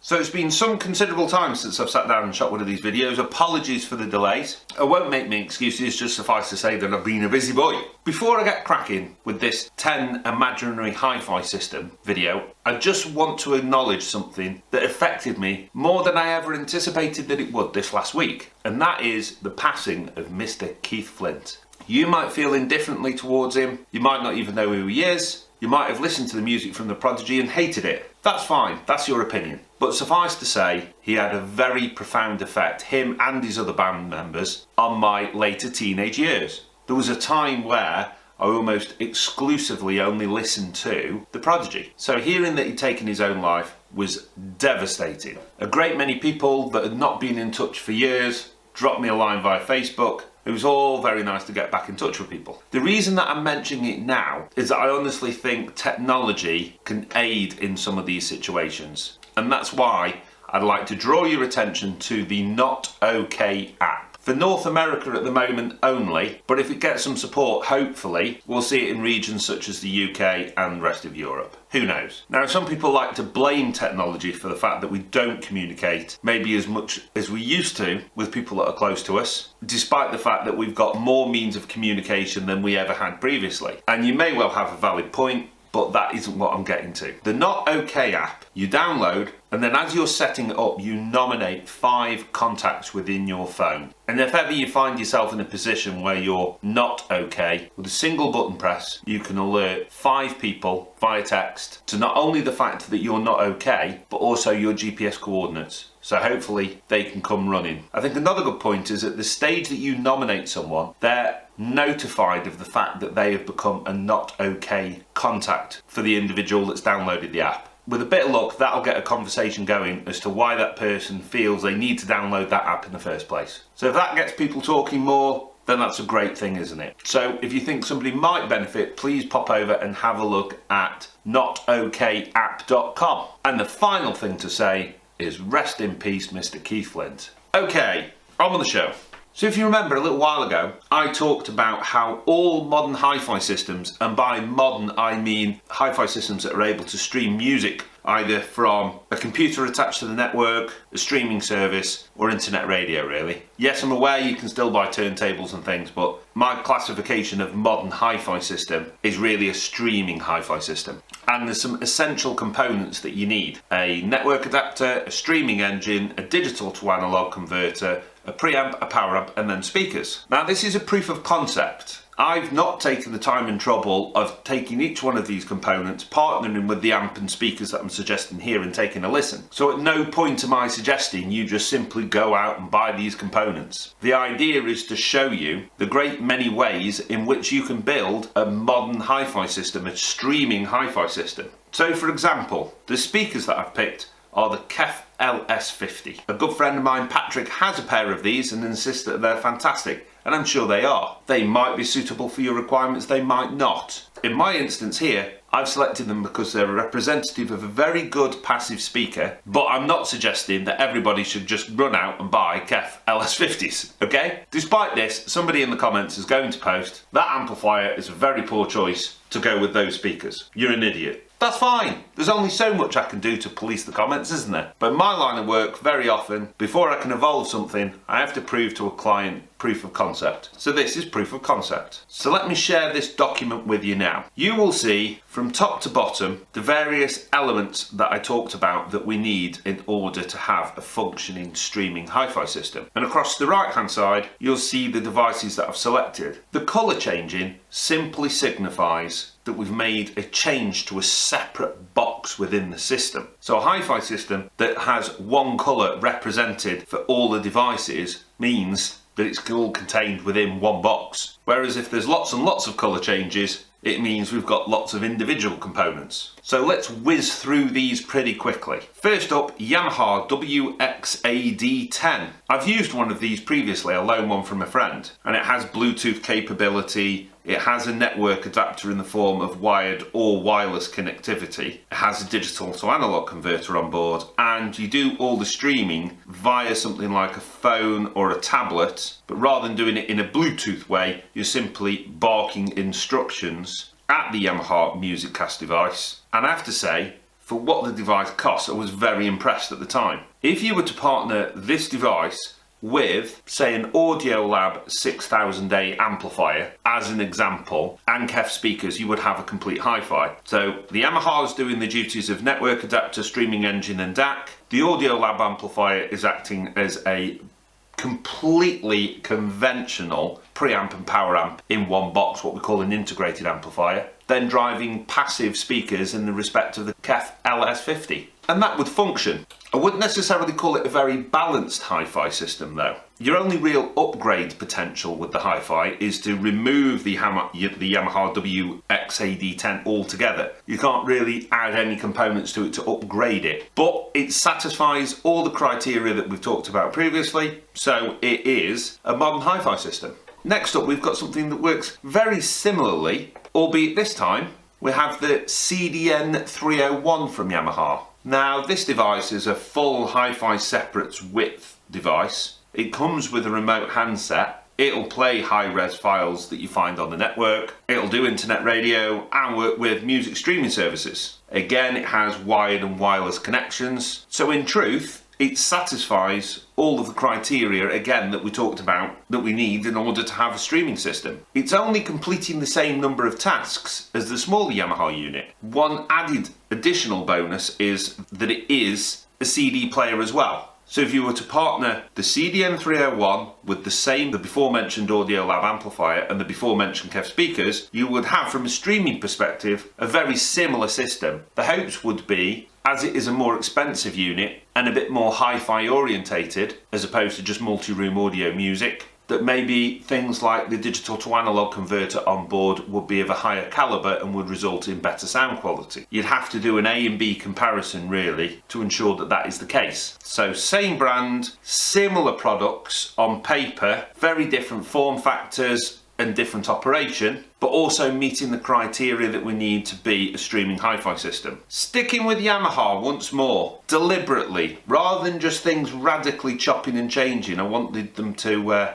So it's been some considerable time since I've sat down and shot one of these videos. Apologies for the delays. I won't make me excuses, just suffice to say that I've been a busy boy. Before I get cracking with this 10 imaginary hi-fi system video, I just want to acknowledge something that affected me more than I ever anticipated that it would this last week. And that is the passing of Mr. Keith Flint. You might feel indifferently towards him. You might not even know who he is. You might have listened to the music from The Prodigy and hated it. That's fine, that's your opinion. But suffice to say, he had a very profound effect, him and his other band members, on my later teenage years. There was a time where I almost exclusively only listened to The Prodigy. So hearing that he'd taken his own life was devastating. A great many people that had not been in touch for years dropped me a line via Facebook. It was all very nice to get back in touch with people. The reason that I'm mentioning it now is that I honestly think technology can aid in some of these situations. And that's why I'd like to draw your attention to the Not OK app. For North America at the moment only, but if it gets some support, hopefully, we'll see it in regions such as the UK and the rest of Europe. Who knows? Now, some people like to blame technology for the fact that we don't communicate maybe as much as we used to with people that are close to us, despite the fact that we've got more means of communication than we ever had previously. And you may well have a valid point, but that isn't what I'm getting to. The Not OK app, you download, and then as you're setting it up, you nominate 5 contacts within your phone. And if ever you find yourself in a position where you're not okay, with a single button press, you can alert 5 people via text to not only the fact that you're not okay, but also your GPS coordinates. So hopefully they can come running. I think another good point is at the stage that you nominate someone, they're notified of the fact that they have become a not okay contact for the individual that's downloaded the app. With a bit of luck, that'll get a conversation going as to why that person feels they need to download that app in the first place. So if that gets people talking more, then that's a great thing, isn't it? So if you think somebody might benefit, please pop over and have a look at notokapp.com. And the final thing to say is rest in peace, Mr. Keith Flint. Okay, on with the show. So if you remember a little while ago, I talked about how all modern hi-fi systems, and by modern I mean hi-fi systems that are able to stream music either from a computer attached to the network, a streaming service, or internet radio really. Yes, I'm aware you can still buy turntables and things, but my classification of modern hi-fi system is really a streaming hi-fi system. And there's some essential components that you need. A network adapter, a streaming engine, a digital to analog converter, a preamp, a power amp, and then speakers. Now this is a proof of concept. I've not taken the time and trouble of taking each one of these components, partnering with the amp and speakers that I'm suggesting here and taking a listen. So at no point am I suggesting you just simply go out and buy these components. The idea is to show you the great many ways in which you can build a modern hi-fi system, a streaming hi-fi system. So for example, the speakers that I've picked are the KEF LS50. A good friend of mine, Patrick, has a pair of these and insists that they're fantastic. And I'm sure they are. They might be suitable for your requirements, they might not. In my instance here, I've selected them because they're a representative of a very good passive speaker, but I'm not suggesting that everybody should just run out and buy KEF LS50s, okay? Despite this, somebody in the comments is going to post, that amplifier is a very poor choice to go with those speakers. You're an idiot. That's fine. There's only so much I can do to police the comments, isn't there? But in my line of work, very often, before I can evolve something, I have to prove to a client proof of concept. So this is proof of concept. So let me share this document with you now. You will see from top to bottom the various elements that I talked about that we need in order to have a functioning streaming hi-fi system. And across the right hand side, you'll see the devices that I've selected. The colour changing simply signifies that we've made a change to a separate box within the system. So a hi-fi system that has one colour represented for all the devices means that it's all contained within one box. Whereas if there's lots and lots of colour changes, it means we've got lots of individual components. So let's whiz through these pretty quickly. First up, Yamaha WXAD10. I've used one of these previously, I loaned one from a friend, and it has Bluetooth capability. It has a network adapter in the form of wired or wireless connectivity. It has a digital to analog converter on board, and you do all the streaming via something like a phone or a tablet, but rather than doing it in a Bluetooth way, you're simply barking instructions at the Yamaha MusicCast device. And I have to say, for what the device costs, I was very impressed at the time. If you were to partner this device with, say, an Audiolab 6000A amplifier, as an example, and KEF speakers, you would have a complete hi-fi. So the Yamaha is doing the duties of network adapter, streaming engine and DAC. The Audiolab amplifier is acting as a completely conventional preamp and power amp in one box, what we call an integrated amplifier, then driving passive speakers in the respect of the KEF LS50. And that would function. I wouldn't necessarily call it a very balanced hi-fi system though. Your only real upgrade potential with the hi-fi is to remove the Yamaha WX-AD10 altogether. You can't really add any components to it to upgrade it, but it satisfies all the criteria that we've talked about previously, so it is a modern hi-fi system. Next up, we've got something that works very similarly, albeit this time we have the CDN301 from Yamaha. Now, this device is a full hi-fi separates width device. It comes with a remote handset. It'll play high-res files that you find on the network. It'll do internet radio and work with music streaming services. Again, it has wired and wireless connections. So in truth, it satisfies all of the criteria, again, that we talked about that we need in order to have a streaming system. It's only completing the same number of tasks as the smaller Yamaha unit. One additional bonus is that it is a CD player as well. So if you were to partner the CDN301 with the before mentioned Audiolab amplifier and the before mentioned KEF speakers, you would have, from a streaming perspective, a very similar system. The hopes would be, as it is a more expensive unit and a bit more hi-fi orientated, as opposed to just multi-room audio music, that maybe things like the digital to analog converter on board would be of a higher caliber and would result in better sound quality. You'd have to do an A and B comparison really to ensure that that is the case. So same brand, similar products on paper, very different form factors and different operation, but also meeting the criteria that we need to be a streaming hi-fi system. Sticking with Yamaha once more, deliberately, rather than just things radically chopping and changing, I wanted them to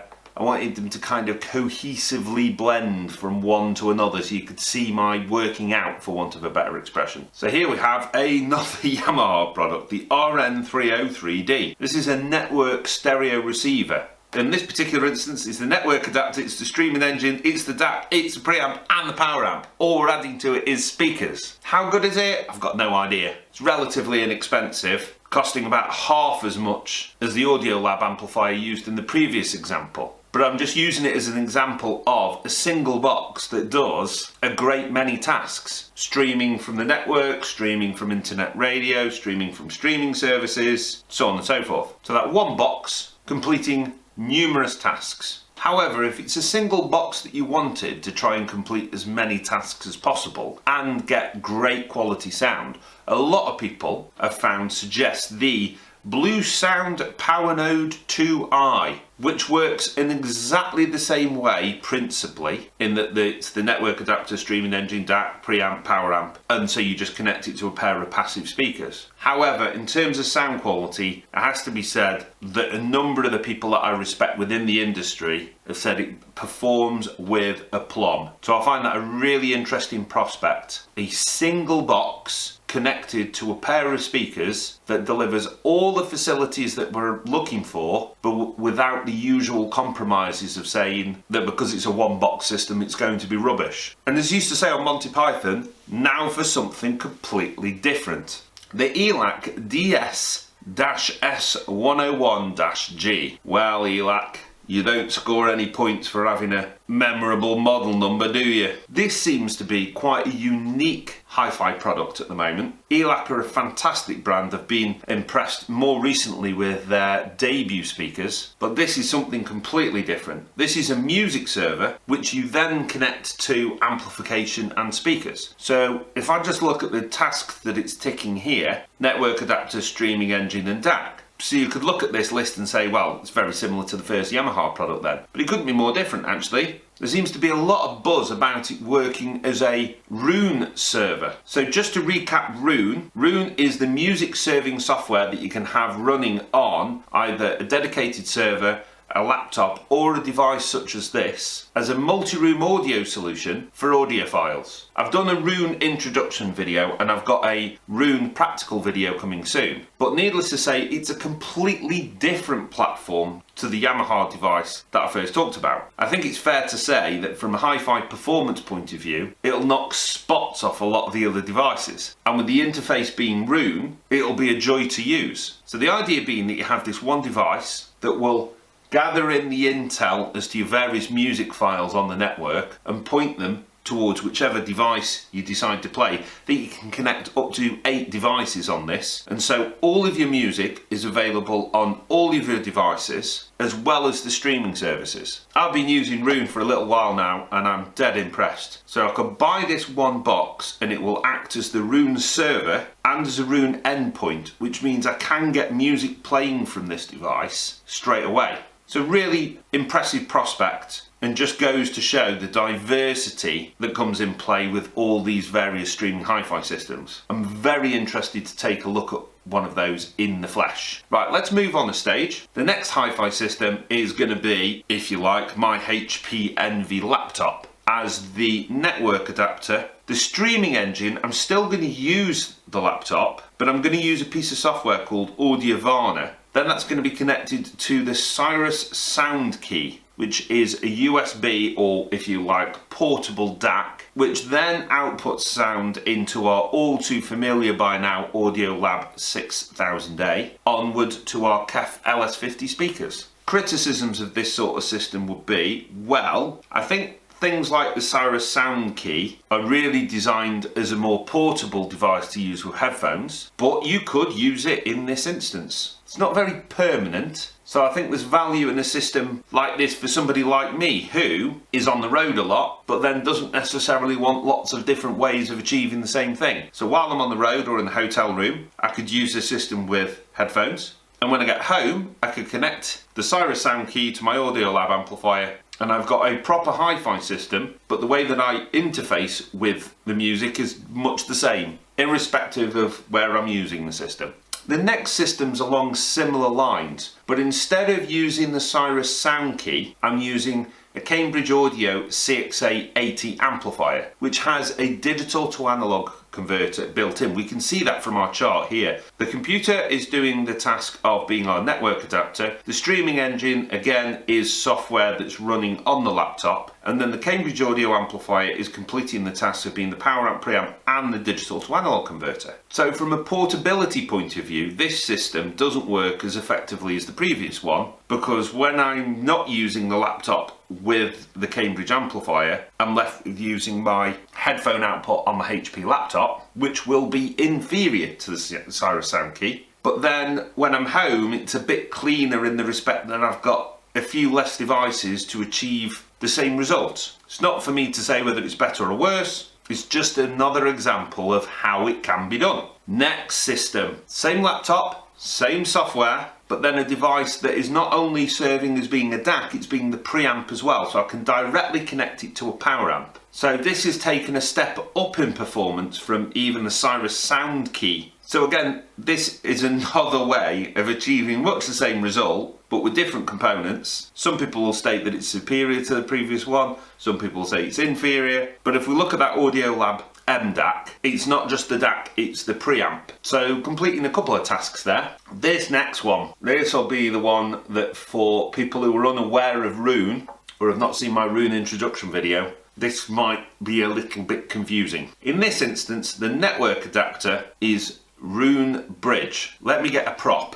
kind of cohesively blend from one to another so you could see my working out, for want of a better expression. So here we have another Yamaha product, the RN303D. This is a network stereo receiver. In this particular instance, it's the network adapter, it's the streaming engine, it's the DAC, it's the preamp and the power amp. All we're adding to it is speakers. How good is it? I've got no idea. It's relatively inexpensive, costing about half as much as the Audiolab amplifier used in the previous example. But I'm just using it as an example of a single box that does a great many tasks. Streaming from the network, streaming from internet radio, streaming from streaming services, so on and so forth. So that one box completing numerous tasks. However, if it's a single box that you wanted to try and complete as many tasks as possible and get great quality sound, a lot of people have found suggest the Blue Sound Power Node 2i, which works in exactly the same way principally, in that it's the network adapter, streaming engine, DAC, preamp, power amp, and so you just connect it to a pair of passive speakers. However, in terms of sound quality, it has to be said that a number of the people that I respect within the industry have said it performs with aplomb. So I find that a really interesting prospect. A single box connected to a pair of speakers that delivers all the facilities that we're looking for, but without the usual compromises of saying that because it's a one box system it's going to be rubbish. And as used to say on Monty Python, now for something completely different. The ELAC DS-S101-G. Well, ELAC, you don't score any points for having a memorable model number, do you? This seems to be quite a unique hi-fi product at the moment. ELAC are a fantastic brand. I've been impressed more recently with their debut speakers, but this is something completely different. This is a music server which you then connect to amplification and speakers. So if I just look at the tasks that it's ticking here, network adapter, streaming engine and DAC. So you could look at this list and say, well, it's very similar to the first Yamaha product then. But it couldn't be more different, actually. There seems to be a lot of buzz about it working as a Roon server. So just to recap Roon is the music serving software that you can have running on either a dedicated server, a laptop or a device such as this as a multi-room audio solution for audiophiles. I've done a Roon introduction video and I've got a Roon practical video coming soon, but needless to say it's a completely different platform to the Yamaha device that I first talked about. I think it's fair to say that from a hi-fi performance point of view, it'll knock spots off a lot of the other devices, and with the interface being Roon, it'll be a joy to use. So the idea being that you have this one device that will gather in the intel as to your various music files on the network and point them towards whichever device you decide to play. I think you can connect up to 8 devices on this, and so all of your music is available on all of your devices as well as the streaming services. I've been using Roon for a little while now and I'm dead impressed. So I could buy this one box and it will act as the Roon server and as a Roon endpoint, which means I can get music playing from this device straight away. So really impressive prospect, and just goes to show the diversity that comes in play with all these various streaming hi-fi systems. I'm very interested to take a look at one of those in the flesh. Right, let's move on a stage. The next hi-fi system is going to be, if you like, my HP Envy laptop. As the network adapter, the streaming engine, I'm still going to use the laptop, but I'm going to use a piece of software called Audiovana. Then that's going to be connected to the Cyrus Sound Key, which is a USB, or if you like, portable DAC, which then outputs sound into our all too familiar by now Audiolab 6000A, onward to our KEF LS50 speakers. Criticisms of this sort of system would be, well, I think things like the Cyrus Sound Key are really designed as a more portable device to use with headphones, but you could use it in this instance. It's not very permanent, so I think there's value in a system like this for somebody like me who is on the road a lot, but then doesn't necessarily want lots of different ways of achieving the same thing. So while I'm on the road or in the hotel room, I could use this system with headphones, and when I get home, I could connect the Cyrus Sound Key to my Audiolab amplifier, and I've got a proper hi-fi system, but the way that I interface with the music is much the same, irrespective of where I'm using the system. The next system's along similar lines, but instead of using the Cyrus Sound Key, I'm using a Cambridge Audio CXA80 amplifier, which has a digital to analog converter built in. We can see that from our chart here. The computer is doing the task of being our network adapter. The streaming engine, again, is software that's running on the laptop. And then the Cambridge Audio amplifier is completing the task of being the power amp, preamp, and the digital to analog converter. So from a portability point of view, this system doesn't work as effectively as the previous one, because when I'm not using the laptop with the Cambridge amplifier, I'm left with using my headphone output on my HP laptop, which will be inferior to the Cyrus Sound Key. But then when I'm home, it's a bit cleaner in the respect that I've got a few less devices to achieve the same result. It's not for me to say whether it's better or worse, it's just another example of how it can be done. Next system, same laptop, same software, but then a device that is not only serving as being a DAC, it's being the preamp as well, so I can directly connect it to a power amp. So this has taken a step up in performance from even the Cyrus Sound Key. So again, this is another way of achieving much the same result, but with different components. Some people will state that it's superior to the previous one, some people will say it's inferior, but if we look at that Audiolab MDAC, it's not just the DAC, it's the preamp. So completing a couple of tasks there. This next one, this will be the one that for people who are unaware of Roon, or have not seen my Roon introduction video, this might be a little bit confusing. In this instance, the network adapter is Roon Bridge. Let me get a prop.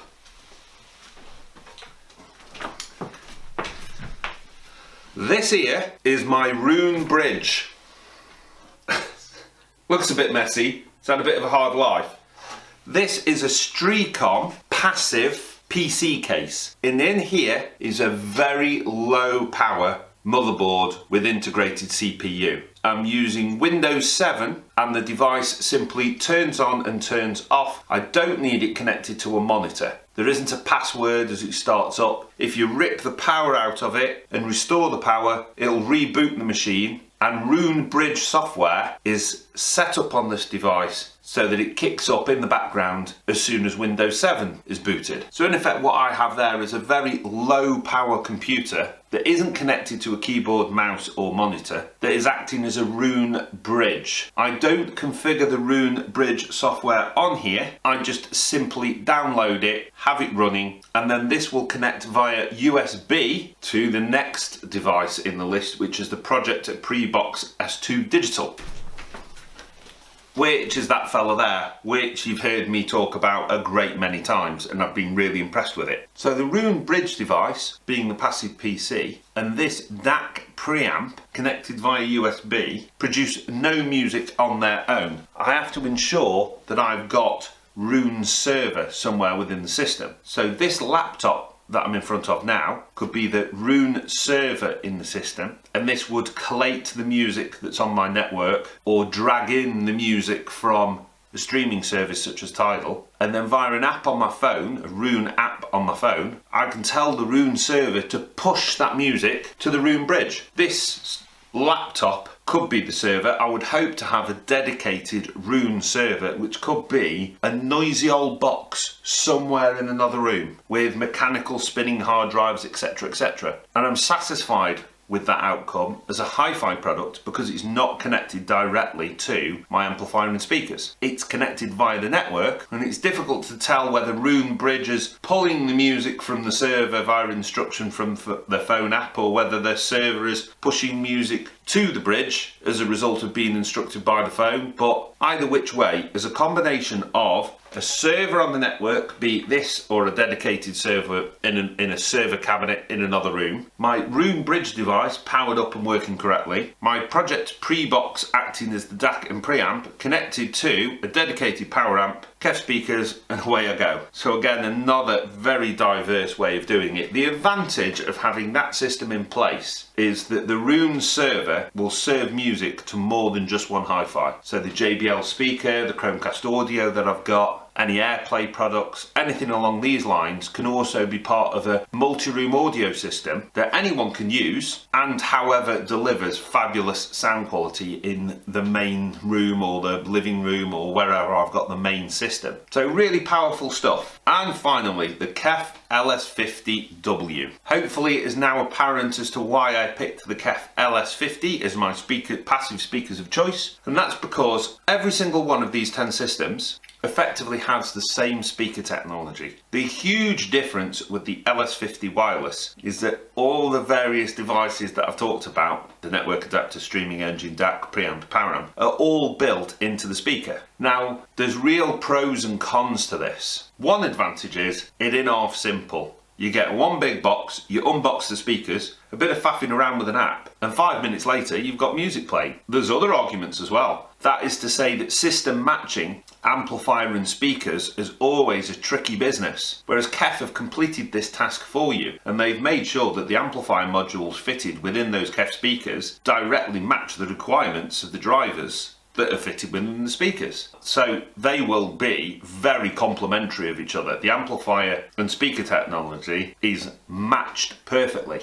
This here is my Roon Bridge. Looks a bit messy, it's had a bit of a hard life. This is a Streacom passive PC case. And in here is a very low power motherboard with integrated CPU. I'm using Windows 7 and the device simply turns on and turns off. I don't need it connected to a monitor. There isn't a password as it starts up. If you rip the power out of it and restore the power, it'll reboot the machine. And Roon Bridge software is set up on this device so that it kicks up in the background as soon as Windows 7 is booted. So in effect what I have there is a very low power computer that isn't connected to a keyboard, mouse or monitor, that is acting as a Roon bridge. I don't configure the Roon bridge software on here, I just simply download it, have it running, and then this will connect via USB to the next device in the list, which is the Project Prebox S2 Digital, which is that fella there, which you've heard me talk about a great many times, and I've been really impressed with it. So the Roon bridge device, being the passive PC, and this DAC preamp connected via USB, produce no music on their own. I have to ensure that I've got Roon server somewhere within the system. So this laptop that I'm in front of now could be the Roon server in the system, and this would collate the music that's on my network or drag in the music from a streaming service such as Tidal, and then via an app on my phone, a Roon app on my phone, I can tell the Roon server to push that music to the Roon bridge. This laptop could be the server. I would hope to have a dedicated Roon server, which could be a noisy old box somewhere in another room with mechanical spinning hard drives, etc, etc. And I'm satisfied with that outcome as a hi-fi product because it's not connected directly to my amplifier and speakers. It's connected via the network, and it's difficult to tell whether Roon Bridge is pulling the music from the server via instruction from the phone app, or whether the server is pushing music to the bridge as a result of being instructed by the phone. But either which way, as a combination of a server on the network, be it this or a dedicated server in a server cabinet in another room, my Roon bridge device powered up and working correctly, my Project Prebox acting as the DAC and preamp connected to a dedicated power amp, KEF speakers, and away I go. So again, another very diverse way of doing it. The advantage of having that system in place is that the Roon server will serve music to more than just one hi-fi. So the JBL speaker, the Chromecast audio that I've got, any AirPlay products, anything along these lines can also be part of a multi-room audio system that anyone can use, and however delivers fabulous sound quality in the main room or the living room or wherever I've got the main system. So really powerful stuff. And finally, the KEF LS50W. Hopefully it is now apparent as to why I picked the KEF LS50 as my passive speakers of choice, and that's because every single one of these 10 systems effectively has the same speaker technology. The huge difference with the LS50 wireless is that all the various devices that I've talked about, the network adapter, streaming engine, DAC, preamp, power amp, are all built into the speaker. Now, there's real pros and cons to this. One advantage is it in half simple. You get one big box, you unbox the speakers, a bit of faffing around with an app, and 5 minutes later you've got music playing. There's other arguments as well. That is to say that system matching amplifier and speakers is always a tricky business, whereas KEF have completed this task for you, and they've made sure that the amplifier modules fitted within those KEF speakers directly match the requirements of the drivers that are fitted within the speakers. So they will be very complementary of each other. The amplifier and speaker technology is matched perfectly.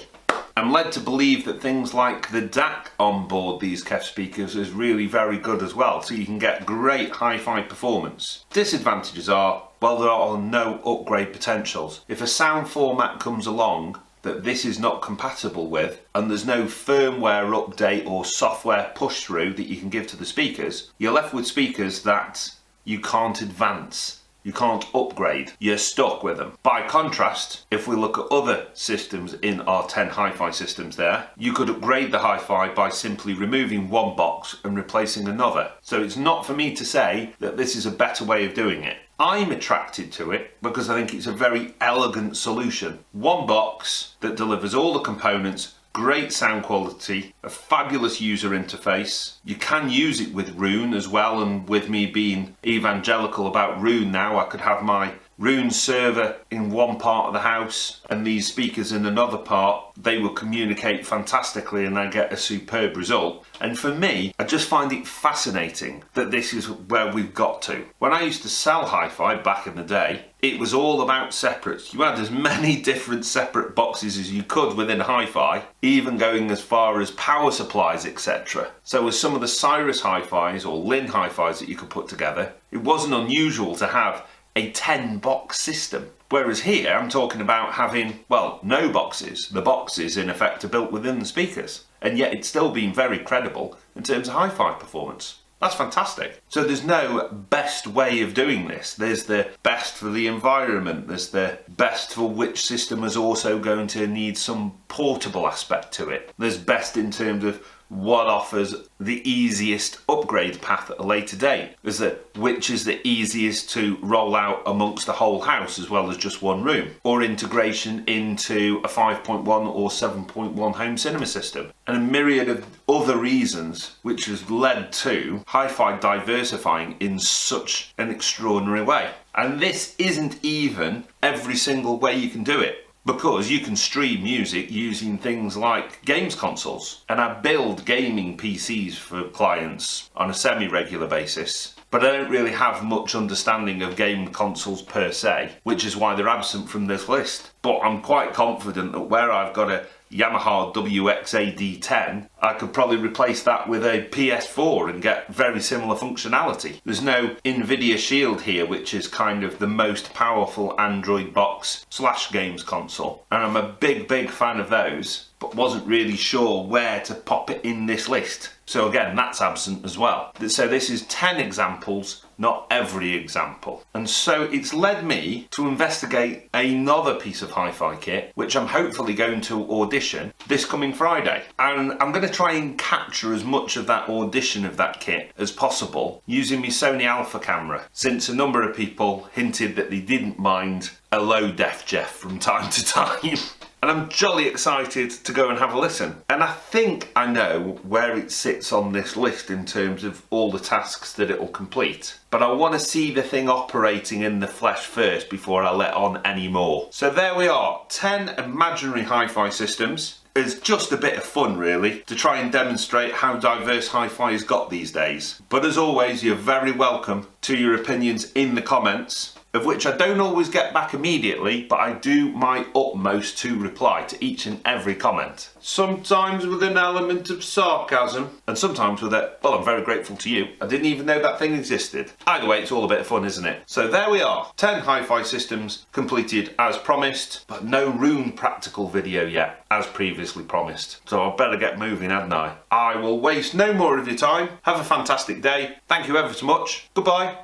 I'm led to believe that things like the DAC on board these KEF speakers is really very good as well, so you can get great hi-fi performance. Disadvantages are, well, there are no upgrade potentials. If a sound format comes along that this is not compatible with, and there's no firmware update or software push through that you can give to the speakers, you're left with speakers that you can't advance. You can't upgrade, you're stuck with them. By contrast, if we look at other systems in our 10 hi-fi systems there, you could upgrade the hi-fi by simply removing one box and replacing another. So it's not for me to say that this is a better way of doing it. I'm attracted to it because I think it's a very elegant solution. One box that delivers all the components, great sound quality, a fabulous user interface. You can use it with Roon as well, and with me being evangelical about Roon now, I could have my Roon's server in one part of the house and these speakers in another part, they will communicate fantastically and I get a superb result. And for me, I just find it fascinating that this is where we've got to. When I used to sell hi-fi back in the day, it was all about separates. You had as many different separate boxes as you could within hi-fi, even going as far as power supplies, etc. So with some of the Cyrus hi-fis or Lin hi-fis that you could put together, it wasn't unusual to have a 10 box system. Whereas here I'm talking about having, well, no boxes. The boxes in effect are built within the speakers, and yet it's still been very credible in terms of hi-fi performance. That's fantastic. So there's no best way of doing this. There's the best for the environment, there's the best for which system is also going to need some portable aspect to it. There's best in terms of what offers the easiest upgrade path at a later date. There's which is the easiest to roll out amongst the whole house as well as just one room, or integration into a 5.1 or 7.1 home cinema system, and a myriad of other reasons which has led to hi-fi diversifying in such an extraordinary way. And this isn't even every single way you can do it, because you can stream music using things like games consoles. And I build gaming PCs for clients on a semi-regular basis, but I don't really have much understanding of game consoles per se, which is why they're absent from this list. But I'm quite confident that where I've got a Yamaha WX-AD10, I could probably replace that with a PS4 and get very similar functionality. There's no Nvidia Shield here, which is kind of the most powerful Android box / games console. And I'm a big fan of those, but wasn't really sure where to pop it in this list. So again, that's absent as well. So this is 10 examples, not every example. And so it's led me to investigate another piece of hi-fi kit, which I'm hopefully going to audition this coming Friday. And I'm going to try and capture as much of that audition of that kit as possible using my Sony Alpha camera, since a number of people hinted that they didn't mind a low def Jeff from time to time. And I'm jolly excited to go and have a listen. And I think I know where it sits on this list in terms of all the tasks that it will complete. But I want to see the thing operating in the flesh first before I let on any more. So there we are, 10 imaginary hi-fi systems. It's just a bit of fun really, to try and demonstrate how diverse hi-fi has got these days. But as always, you're very welcome to your opinions in the comments, of which I don't always get back immediately, but I do my utmost to reply to each and every comment. Sometimes with an element of sarcasm, and sometimes with a, well, I'm very grateful to you, I didn't even know that thing existed. Either way, it's all a bit of fun, isn't it? So there we are, 10 hi-fi systems completed as promised, but no Roon practical video yet, as previously promised. So I better get moving, hadn't I? I will waste no more of your time. Have a fantastic day. Thank you ever so much. Goodbye.